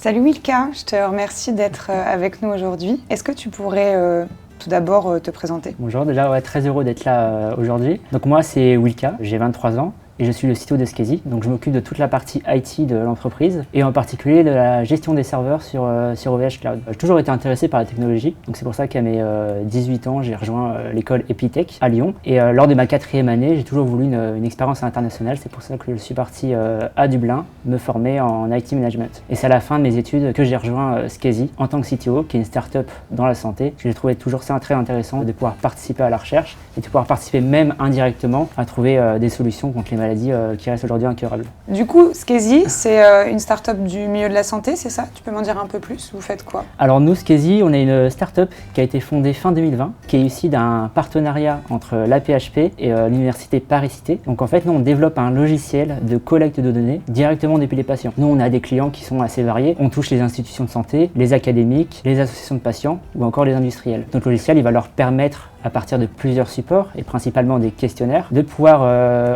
Salut Wilka, je te remercie d'être avec nous aujourd'hui. Est-ce que tu pourrais tout d'abord te présenter? Bonjour, déjà très heureux d'être là aujourd'hui. Donc moi c'est Wilka, j'ai 23 ans. Et je suis le CTO de Scazy, donc je m'occupe de toute la partie IT de l'entreprise et en particulier de la gestion des serveurs sur OVH Cloud. J'ai toujours été intéressé par la technologie, donc c'est pour ça qu'à mes 18 ans, j'ai rejoint l'école Epitech à Lyon. Et lors de ma 4e année, j'ai toujours voulu une expérience internationale, c'est pour ça que je suis parti à Dublin me former en IT Management. Et c'est à la fin de mes études que j'ai rejoint Scazy en tant que CTO, qui est une start-up dans la santé. J'ai trouvé toujours ça très intéressant de pouvoir participer à la recherche et de pouvoir participer même indirectement à trouver des solutions contre les maladies qui restent aujourd'hui incurables. Du coup, Scazy, c'est une start-up du milieu de la santé, c'est ça? Tu peux m'en dire un peu plus? Vous faites quoi? Alors nous, Scazy, on est une start-up qui a été fondée fin 2020, qui est issue d'un partenariat entre l'AP-HP et l'université Paris-Cité. Donc en fait, nous, on développe un logiciel de collecte de données directement depuis les patients. Nous, on a des clients qui sont assez variés. On touche les institutions de santé, les académiques, les associations de patients ou encore les industriels. Notre logiciel, il va leur permettre à partir de plusieurs supports et principalement des questionnaires, de pouvoir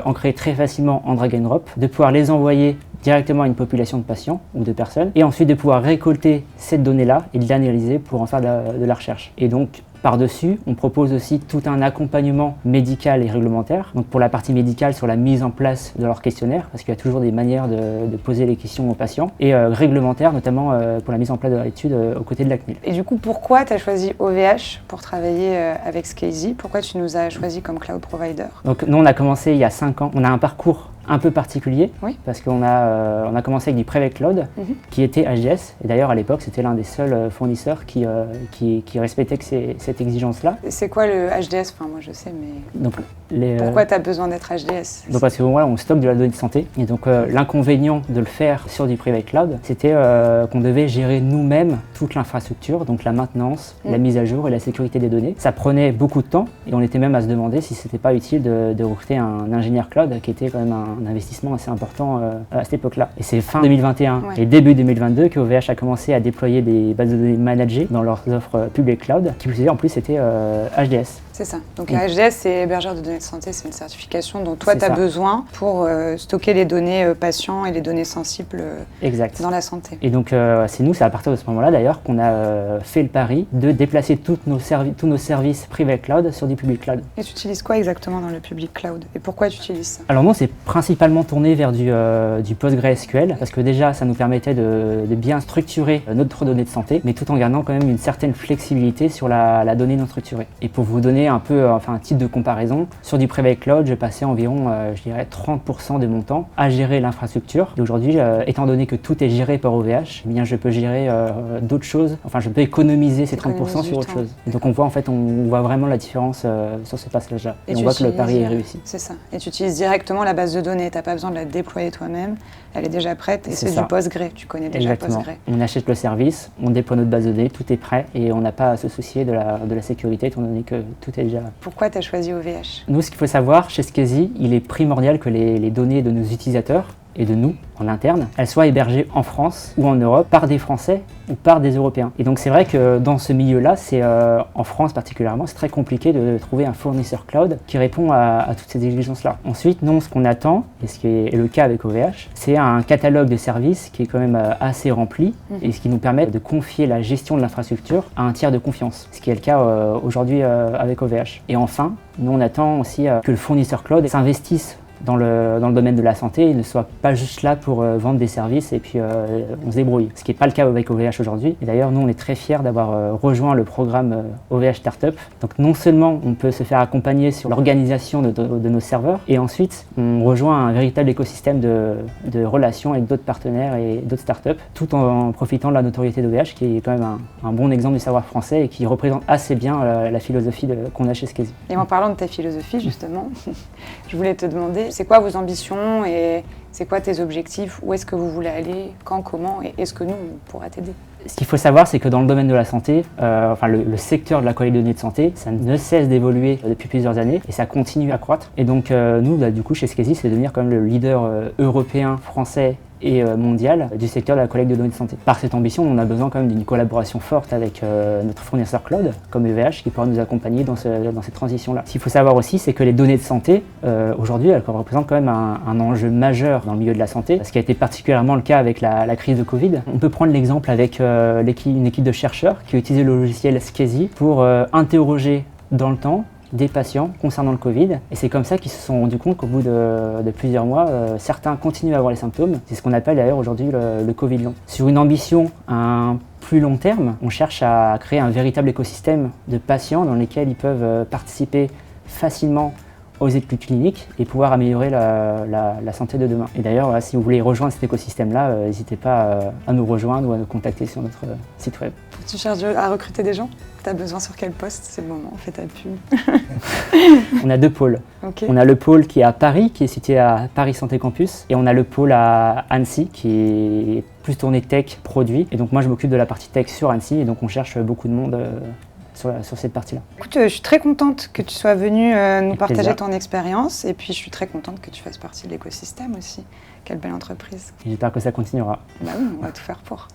en créer très facilement en drag and drop, de pouvoir les envoyer directement à une population de patients ou de personnes et ensuite de pouvoir récolter cette donnée-là et de l'analyser pour en faire de la recherche. Et donc, par-dessus, on propose aussi tout un accompagnement médical et réglementaire. Donc pour la partie médicale, sur la mise en place de leur questionnaire, parce qu'il y a toujours des manières de poser les questions aux patients, et réglementaire, notamment pour la mise en place de l'étude aux côtés de la CNIL. Et du coup, pourquoi tu as choisi OVH pour travailler avec Scazy? Pourquoi tu nous as choisi comme cloud provider? Donc nous, on a commencé il y a 5 ans. On a un parcours un peu particulier, oui, parce qu'on a commencé avec du Private Cloud, qui était HDS, et d'ailleurs à l'époque c'était l'un des seuls fournisseurs qui respectait cette exigence-là. C'est quoi le HDS? Enfin moi je sais, mais donc, pourquoi tu as besoin d'être HDS? Donc parce que voilà, on stocke de la donnée de santé, et donc l'inconvénient de le faire sur du Private Cloud, c'était qu'on devait gérer nous-mêmes toute l'infrastructure, donc la maintenance, la mise à jour et la sécurité des données. Ça prenait beaucoup de temps, et on était même à se demander si c'était pas utile de recruter un ingénieur cloud, qui était quand même un investissement assez important à cette époque-là. Et c'est fin 2021 et début 2022 que OVH a commencé à déployer des bases de données managées dans leurs offres public cloud, qui plus est, en plus c'était HDS. C'est ça. Donc la HDS, c'est hébergeur de données de santé, c'est une certification dont toi tu as besoin pour stocker les données patients et les données sensibles dans la santé. Et donc c'est à partir de ce moment-là d'ailleurs qu'on a fait le pari de déplacer tous nos services privés cloud sur du public cloud. Et tu utilises quoi exactement dans le public cloud? Et pourquoi tu utilises ça? Alors non, c'est principalement tourné vers du PostgreSQL, parce que déjà ça nous permettait de bien structurer notre donnée de santé, mais tout en gardant quand même une certaine flexibilité sur la donnée non structurée. Et pour vous donner un titre de comparaison, sur du Private Cloud, je passais environ, je dirais, 30% de mon temps à gérer l'infrastructure. Et aujourd'hui, étant donné que tout est géré par OVH, eh bien, je peux gérer d'autres choses, enfin je peux économiser ces 30% sur autre chose. Et donc on voit vraiment la différence sur ce passage-là. Et on voit que le pari est réussi. C'est ça. Et tu utilises directement la base de données, tu n'as pas besoin de la déployer toi-même, elle est déjà prête et c'est du Postgre, tu connais déjà Postgre. On achète le service, on déploie notre base de données, tout est prêt et on n'a pas à se soucier de la sécurité étant donné que tout est déjà là. Pourquoi tu as choisi OVH? Nous, ce qu'il faut savoir, chez Scazy, il est primordial que les données de nos utilisateurs et de nous, en interne, elles soient hébergées en France ou en Europe par des Français ou par des Européens. Et donc c'est vrai que dans ce milieu-là, en France particulièrement, c'est très compliqué de trouver un fournisseur cloud qui répond à toutes ces exigences-là. Ensuite, nous, ce qu'on attend, et ce qui est le cas avec OVH, c'est un catalogue de services qui est quand même assez rempli et ce qui nous permet de confier la gestion de l'infrastructure à un tiers de confiance, ce qui est le cas aujourd'hui avec OVH. Et enfin, nous, on attend aussi que le fournisseur cloud s'investisse dans le domaine de la santé, il ne soit pas juste là pour vendre des services et puis on se débrouille. Ce qui n'est pas le cas avec OVH aujourd'hui. Et d'ailleurs, nous, on est très fiers d'avoir rejoint le programme OVH Startup. Donc non seulement on peut se faire accompagner sur l'organisation de nos serveurs, et ensuite on rejoint un véritable écosystème de relations avec d'autres partenaires et d'autres startups, tout en profitant de la notoriété d'OVH, qui est quand même un bon exemple du savoir français et qui représente assez bien la philosophie qu'on a chez Scazy. Et en parlant de ta philosophie, justement, je voulais te demander, c'est quoi vos ambitions et c'est quoi tes objectifs? Où est-ce que vous voulez aller? Quand, comment? Et est-ce que nous, on pourra t'aider? Ce qu'il faut savoir, c'est que dans le domaine de la santé, le secteur de la collecte de données de santé, ça ne cesse d'évoluer depuis plusieurs années et ça continue à croître. Et donc nous, du coup, chez Scazy, c'est de devenir comme le leader européen, français et mondiale du secteur de la collecte de données de santé. Par cette ambition, on a besoin quand même d'une collaboration forte avec notre fournisseur cloud, comme EVH, qui pourra nous accompagner dans cette transition-là. Ce qu'il faut savoir aussi, c'est que les données de santé, aujourd'hui, elles représentent quand même un enjeu majeur dans le milieu de la santé, ce qui a été particulièrement le cas avec la crise de Covid. On peut prendre l'exemple avec une équipe de chercheurs qui a utilisé le logiciel Skezy pour interroger dans le temps des patients concernant le Covid. Et c'est comme ça qu'ils se sont rendus compte qu'au bout de plusieurs mois, certains continuent à avoir les symptômes. C'est ce qu'on appelle d'ailleurs aujourd'hui le Covid long. Sur une ambition à un plus long terme, on cherche à créer un véritable écosystème de patients dans lesquels ils peuvent participer facilement aux études cliniques et pouvoir améliorer la santé de demain. Et d'ailleurs, voilà, si vous voulez rejoindre cet écosystème-là, n'hésitez pas à nous rejoindre ou à nous contacter sur notre site web. Tu cherches à recruter des gens? Tu as besoin sur quel poste? C'est le moment, fais ta pub. On a deux pôles. Okay. On a le pôle qui est à Paris, qui est situé à Paris Santé Campus, et on a le pôle à Annecy, qui est plus tourné tech, produit. Et donc moi, je m'occupe de la partie tech sur Annecy, et donc on cherche beaucoup de monde sur cette partie-là. Écoute, je suis très contente que tu sois venue nous partager plaisir. ton expérience, et puis je suis très contente que tu fasses partie de l'écosystème aussi. Quelle belle entreprise. J'espère que ça continuera. Bah oui, on va tout faire pour.